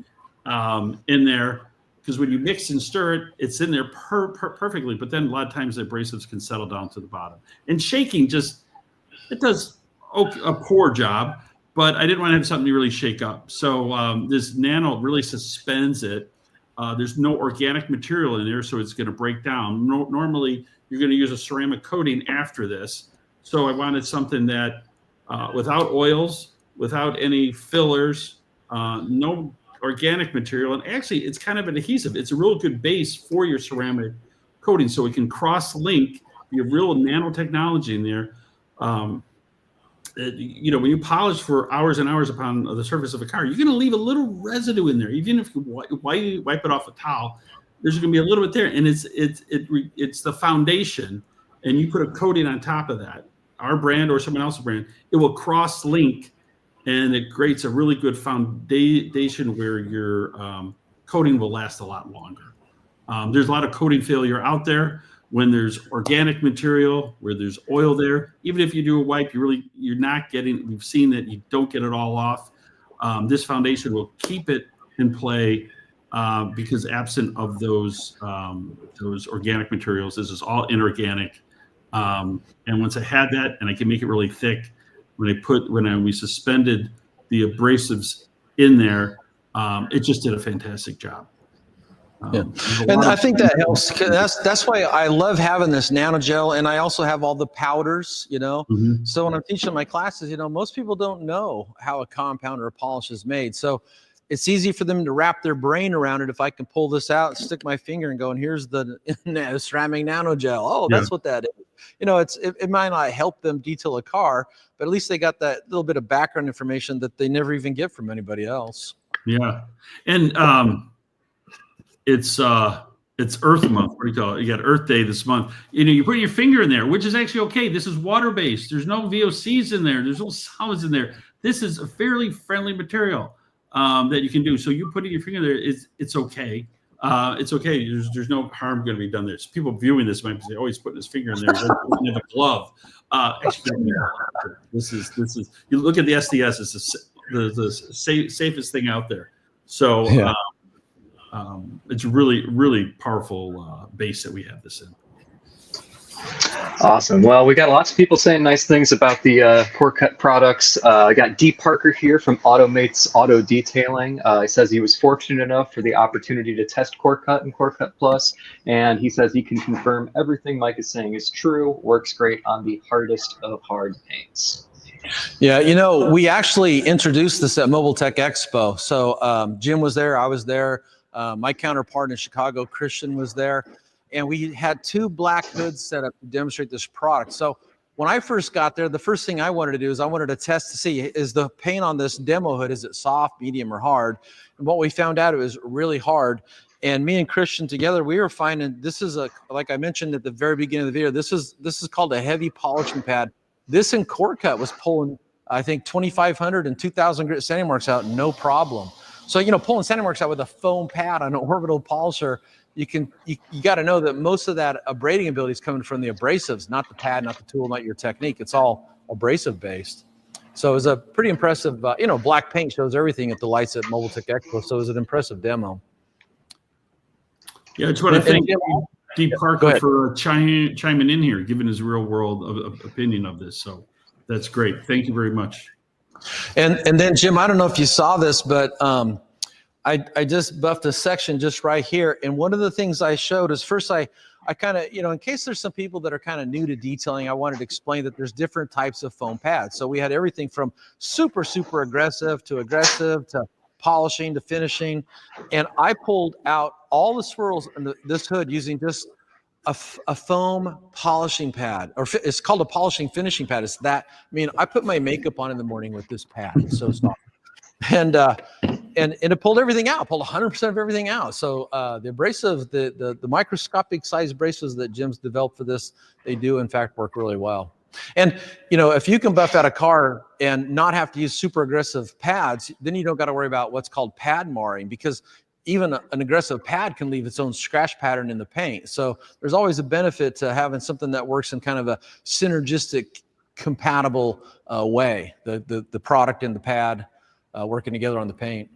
in there. Because when you mix and stir it, it's in there perfectly. But then a lot of times the abrasives can settle down to the bottom. And shaking it does a poor job. But I didn't want to have something to really shake up. So this nano really suspends it. There's no organic material in there, so it's going to break down. Normally, you're going to use a ceramic coating after this. So I wanted something that without oils, without any fillers, no organic material. And actually, it's kind of an adhesive. It's a real good base for your ceramic coating. So it can cross-link. You have real nanotechnology in there. When you polish for hours and hours upon the surface of a car, you're going to leave a little residue in there. Even if you wipe it off a towel, there's going to be a little bit there, and it's the foundation. And you put a coating on top of that, our brand or someone else's brand, it will cross-link, and it creates a really good foundation where your coating will last a lot longer. There's a lot of coating failure out there. When there's organic material, where there's oil there, even if you do a wipe, you're not getting, we've seen that you don't get it all off. This foundation will keep it in play because absent of those organic materials, this is all inorganic. And once I had that, and I can make it really thick, when we suspended the abrasives in there, it just did a fantastic job. Yeah, and I think that helps. That's why I love having this nano gel, and I also have all the powders. Mm-hmm. So when I'm teaching my classes, most people don't know how a compound or a polish is made. So it's easy for them to wrap their brain around it. If I can pull this out, stick my finger, and go, and here's the ceramic nano gel. Oh, that's what that is. It might not help them detail a car, but at least they got that little bit of background information that they never even get from anybody else. Yeah, and it's Earth Month. What do you call it? You got Earth Day this month. You put your finger in there, which is actually okay. This is water-based. There's no VOCs in there. There's no solids in there. This is a fairly friendly material that you can do. So you putting your finger there, it's okay. It's okay. There's no harm going to be done there. So people viewing this might say, "Oh, he's putting his finger in there. He doesn't have a glove." Actually, this is. You look at the SDS. It's the safest thing out there. So. Yeah. It's really, really powerful base that we have this in. Awesome. Well, we got lots of people saying nice things about the CoreCut products. I got D. Parker here from Automates Auto Detailing. He says he was fortunate enough for the opportunity to test CoreCut and CoreCut Plus, and he says he can confirm everything Mike is saying is true. Works great on the hardest of hard paints. Yeah, we actually introduced this at Mobile Tech Expo. So Jim was there, I was there. My counterpart in Chicago, Christian, was there, and we had 2 black hoods set up to demonstrate this product. So when I first got there, the first thing I wanted to do is I wanted to test to see, is the paint on this demo hood, is it soft, medium, or hard? And what we found out, it was really hard. And me and Christian together, we were finding this is like I mentioned at the very beginning of the video, this is called a heavy polishing pad. This in CoreCut was pulling, I think, 2,500 and 2,000 grit sanding marks out, no problem. So, pulling sanding marks out with a foam pad on an orbital polisher, you got to know that most of that abrading ability is coming from the abrasives, not the pad, not the tool, not your technique. It's all abrasive based. So it was a pretty impressive, black paint shows everything at the lights at Mobile Tech Expo. So it was an impressive demo. Yeah, I just want to thank D. Parker for chiming in here, giving his real world opinion of this. So that's great. Thank you very much. And then, Jim, I don't know if you saw this, but I just buffed a section just right here. And one of the things I showed is first I kind of, in case there's some people that are kind of new to detailing, I wanted to explain that there's different types of foam pads. So we had everything from super, super aggressive to polishing to finishing. And I pulled out all the swirls in this hood using just a foam polishing pad, or it's called a polishing finishing pad. It's that, I put my makeup on in the morning with this pad. It's so soft. And it pulled everything out, pulled 100% of everything out. So the abrasive, the microscopic size abrasives that Jim's developed for this, they do in fact work really well. And if you can buff out a car and not have to use super aggressive pads, then you don't got to worry about what's called pad marring, because even an aggressive pad can leave its own scratch pattern in the paint. So there's always a benefit to having something that works in kind of a synergistic, compatible way. The product and the pad working together on the paint.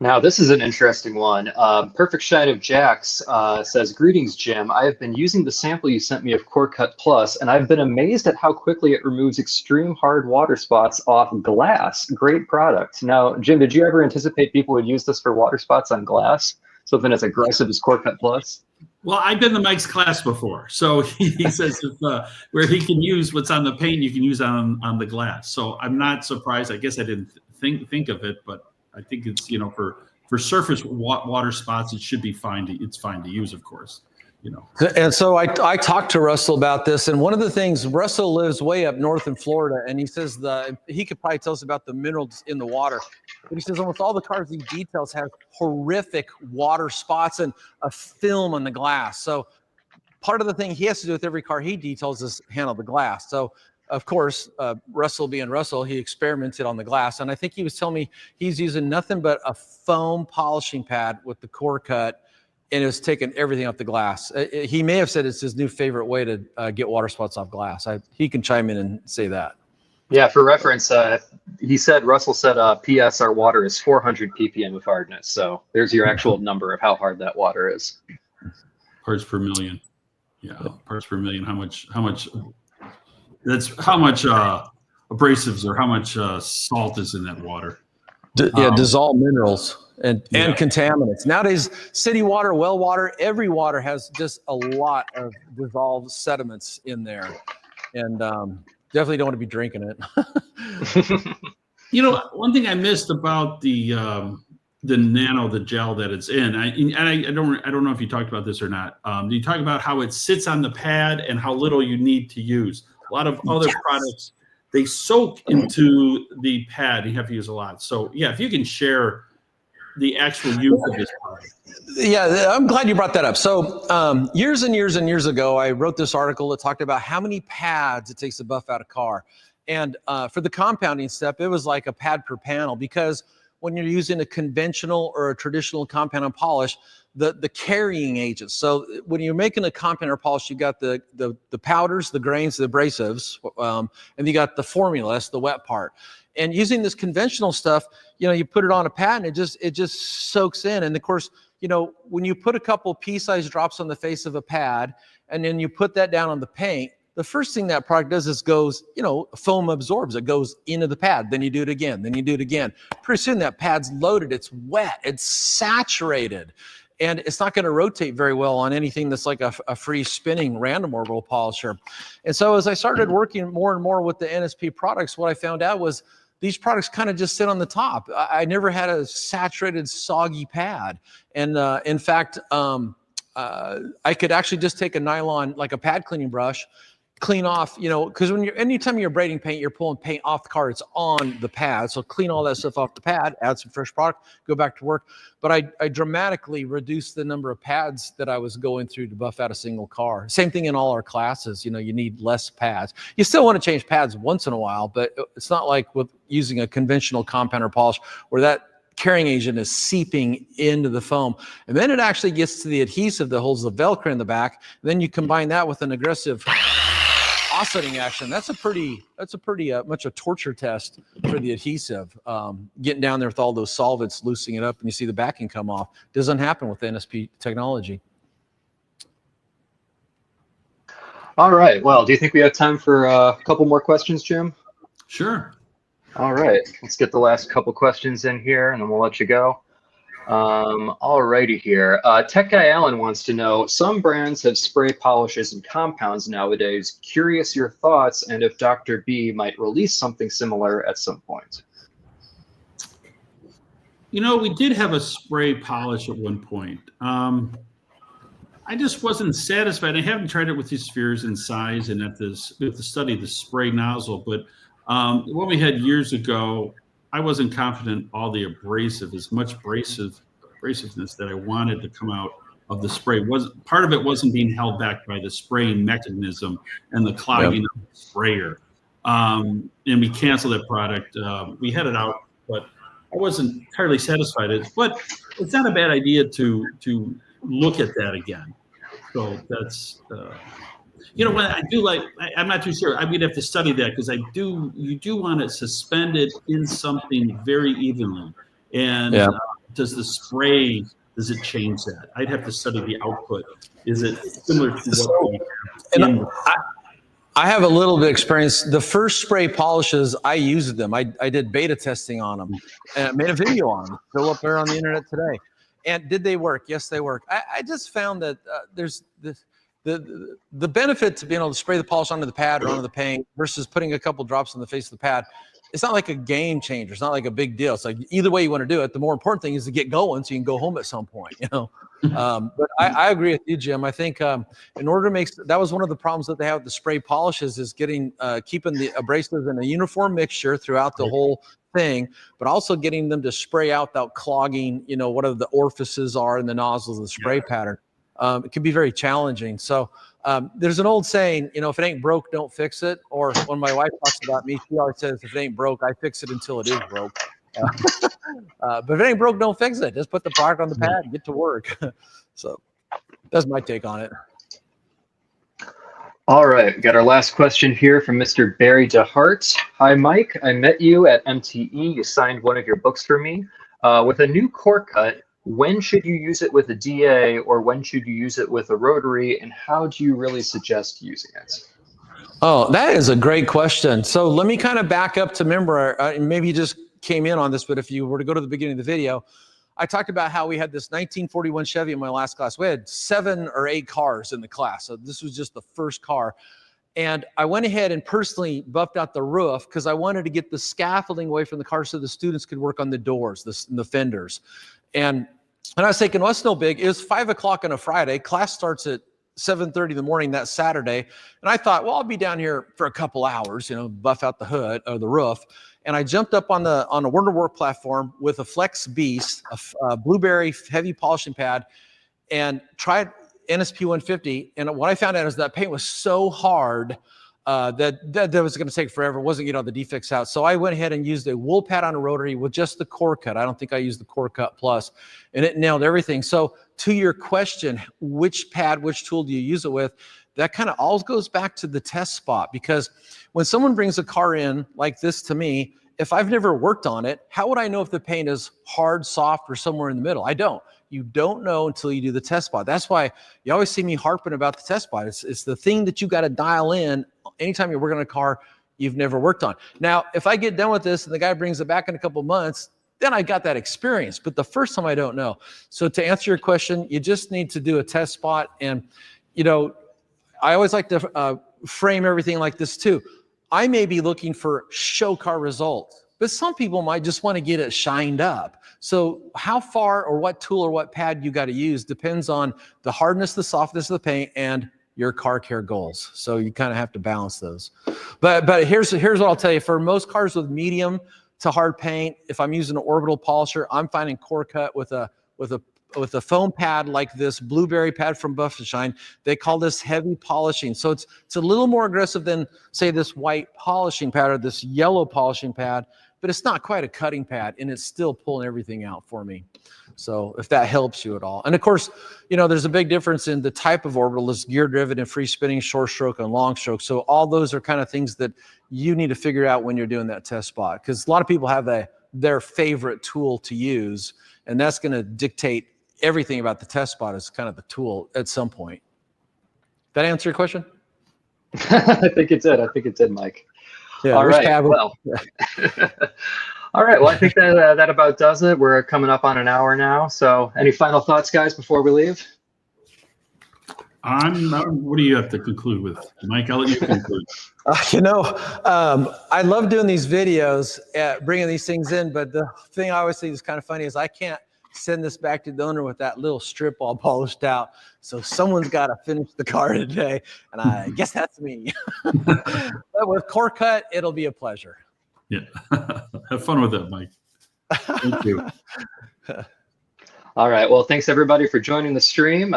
Now, this is an interesting one. Perfect Shine of Jax says, "Greetings, Jim. I have been using the sample you sent me of CoreCut Plus, and I've been amazed at how quickly it removes extreme hard water spots off glass. Great product." Now, Jim, did you ever anticipate people would use this for water spots on glass? Something as aggressive as CoreCut Plus? Well, I've been to Mike's class before. So he says where he can use what's on the paint, you can use on the glass. So I'm not surprised. I guess I didn't think of it, but I think it's, for surface water spots, it should be fine. It's fine to use, of course. And so I talked to Russell about this, and one of the things, Russell lives way up north in Florida, and he says he could probably tell us about the minerals in the water, but he says almost all the cars he details have horrific water spots and a film on the glass. So part of the thing he has to do with every car he details is handle the glass. So of course, Russell being Russell, he experimented on the glass, and I think he was telling me he's using nothing but a foam polishing pad with the CoreCut, and it was taking everything off the glass. He may have said it's his new favorite way to get water spots off glass. He can chime in and say that. Yeah, for reference, Russell said, P.S. our water is 400 ppm of hardness. So there's your actual number of how hard that water is. Parts per million. Yeah, parts per million. How much? That's how much abrasives or how much salt is in that water. Dissolved minerals and contaminants. Nowadays, city water, well water, every water has just a lot of dissolved sediments in there. And definitely don't want to be drinking it. One thing I missed about the gel that it's in, I don't know if you talked about this or not. You talk about how it sits on the pad and how little you need to use. A lot of other products, they soak into the pad. You have to use a lot. So yeah, if you can share the actual use of this product. Yeah, I'm glad you brought that up. So years and years and years ago, I wrote this article that talked about how many pads it takes to buff out a car. And for the compounding step, it was like a pad per panel, because when you're using a conventional or a traditional compound and polish, the carrying agents. So when you're making a compound or polish, you got the powders, the grains, the abrasives, and you got the formula, that's the wet part. And using this conventional stuff, you put it on a pad and it just soaks in. And of course, when you put a couple pea-sized drops on the face of a pad, and then you put that down on the paint, the first thing that product does is goes, foam absorbs. It goes into the pad. Then you do it again. Then you do it again. Pretty soon that pad's loaded. It's wet. It's saturated. And it's not going to rotate very well on anything that's like a free spinning random orbital polisher. And so as I started working more and more with the NSP products, what I found out was these products kind of just sit on the top. I never had a saturated, soggy pad. And in fact, I could actually just take a nylon, like a pad cleaning brush, clean off, because anytime you're braiding paint, you're pulling paint off the car, it's on the pad. So clean all that stuff off the pad, add some fresh product, go back to work. But I dramatically reduced the number of pads that I was going through to buff out a single car. Same thing in all our classes, you need less pads. You still want to change pads once in a while, but it's not like with using a conventional compounder polish where that carrying agent is seeping into the foam. And then it actually gets to the adhesive that holds the Velcro in the back. And then you combine that with an aggressive oscillating action. That's a pretty much a torture test for the adhesive. Getting down there with all those solvents, loosening it up, and you see the backing come off. Doesn't happen with NSP technology. All right. Well, do you think we have time for a couple more questions, Jim? Sure. All right, let's get the last couple questions in here, and then we'll let you go. All righty here. Tech Guy Allen wants to know, some brands have spray polishes and compounds nowadays. Curious your thoughts, and if Dr. B might release something similar at some point. You know, we did have a spray polish at one point. I just wasn't satisfied. I haven't tried it with these spheres in size and at this with the study of the spray nozzle, but what we had years ago, I wasn't confident all the as much abrasiveness that I wanted to come out of the spray. Part of it wasn't being held back by the spraying mechanism and the clogging of the sprayer. And we canceled that product. We had it out, but I wasn't entirely satisfied. But it's not a bad idea to look at that again. So that's, you know, what I do like, I'm not too sure. I'm going to have to study that because you do want it suspended in something very evenly. And does the spray, does it change that? I'd have to study the output. Is it similar to what we have? I have a little bit of experience. The first spray polishes, I used them. I did beta testing on them and made a video on them. Still up there on the internet today. And did they work? Yes, they work. I just found that there's the benefit to being able to spray the polish onto the pad or onto the paint versus putting a couple drops on the face of the pad. It's not like a game changer. It's not like a big deal. It's like either way you want to do it. The more important thing is to get going so you can go home at some point, you know. But I agree with you, Jim. I think in order to make, that was one of the problems that they have with the spray polishes is getting keeping the abrasives in a uniform mixture throughout the whole thing, but also getting them to spray out without clogging, you know, whatever the orifices are in the nozzles of the spray pattern. It can be very challenging. So there's an old saying, you know, if it ain't broke, don't fix it. Or when my wife talks about me, she always says, if it ain't broke, I fix it until it is broke. But if it ain't broke, don't fix it. Just put the product on the pad and get to work. So that's my take on it. All right, we got our last question here from Mr. Barry DeHart. Hi, Mike. I met you at MTE. You signed one of your books for me. With a new CoreCut, when should you use it with a DA, or when should you use it with a rotary, and how do you really suggest using it? Oh, that is a great question. So let me kind of back up to remember, maybe you just came in on this, but if you were to go to the beginning of the video, I talked about how we had this 1941 Chevy in my last class. We had 7 or 8 cars in the class. So this was just the first car. And I went ahead and personally buffed out the roof because I wanted to get the scaffolding away from the car so the students could work on the doors, the fenders. And I was thinking, well, it's no big. It was 5 o'clock on a Friday. Class starts at 7:30 in the morning that Saturday. And I thought, well, I'll be down here for a couple hours, you know, buff out the hood or the roof. And I jumped up on a Wonder Work platform with a Flex Beast, a blueberry heavy polishing pad, and tried NSP 150. And what I found out is that paint was so hard that was going to take forever. It wasn't getting all the defects out. So I went ahead and used a wool pad on a rotary with just the CoreCut. I don't think I used the CoreCut Plus, and it nailed everything. So to your question, which pad, which tool do you use it with? That kind of all goes back to the test spot, because when someone brings a car in like this to me, if I've never worked on it, how would I know if the paint is hard, soft, or somewhere in the middle? I don't. You don't know until you do the test spot. That's why you always see me harping about the test spot. It's the thing that you got to dial in anytime you're working on a car you've never worked on. Now, if I get done with this and the guy brings it back in a couple months, then I got that experience. But the first time I don't know. So to answer your question, you just need to do a test spot. And, you know, I always like to frame everything like this too. I may be looking for show car results, but some people might just want to get it shined up. So how far or what tool or what pad you got to use depends on the hardness, the softness of the paint, and your car care goals. So you kind of have to balance those. But here's what I'll tell you. For most cars with medium to hard paint, if I'm using an orbital polisher, I'm finding CoreCut with a foam pad like this blueberry pad from Buff to Shine. They call this heavy polishing. So it's a little more aggressive than, say, this white polishing pad or this yellow polishing pad, but it's not quite a cutting pad, and it's still pulling everything out for me. So if that helps you at all. And of course, you know, there's a big difference in the type of orbital. It's gear driven and free spinning, short stroke and long stroke. So all those are kind of things that you need to figure out when you're doing that test spot, because a lot of people have their favorite tool to use, and that's going to dictate everything about the test spot is kind of the tool at some point. That answer your question? I think it did. I think it did, Mike. Yeah, All wish right. Tab- Well, all right. Well, I think that about does it. We're coming up on an hour now. So any final thoughts, guys, before we leave? What do you have to conclude with, Mike? I'll let you conclude. I love doing these videos, bringing these things in, but the thing I always think is kind of funny is I can't send this back to the owner with that little strip all polished out. So someone's got to finish the car today, and I guess that's me. But with CoreCut, it'll be a pleasure. Yeah. Have fun with that, Mike. Thank you. All right. Well, thanks everybody for joining the stream.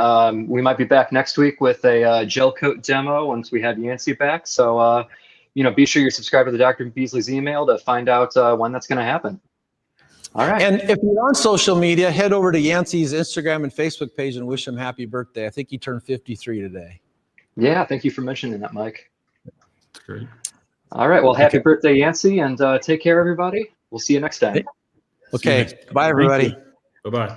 We might be back next week with a gel coat demo once we have Yancey back. So, be sure you're subscribed to the Dr. Beasley's email to find out when that's going to happen. All right. And if you're on social media, head over to Yancey's Instagram and Facebook page and wish him happy birthday. I think he turned 53 today. Yeah. Thank you for mentioning that, Mike. That's great. All right. Well, happy birthday, Yancey, and take care, everybody. We'll see you next time. Okay. Bye, everybody. Bye-bye.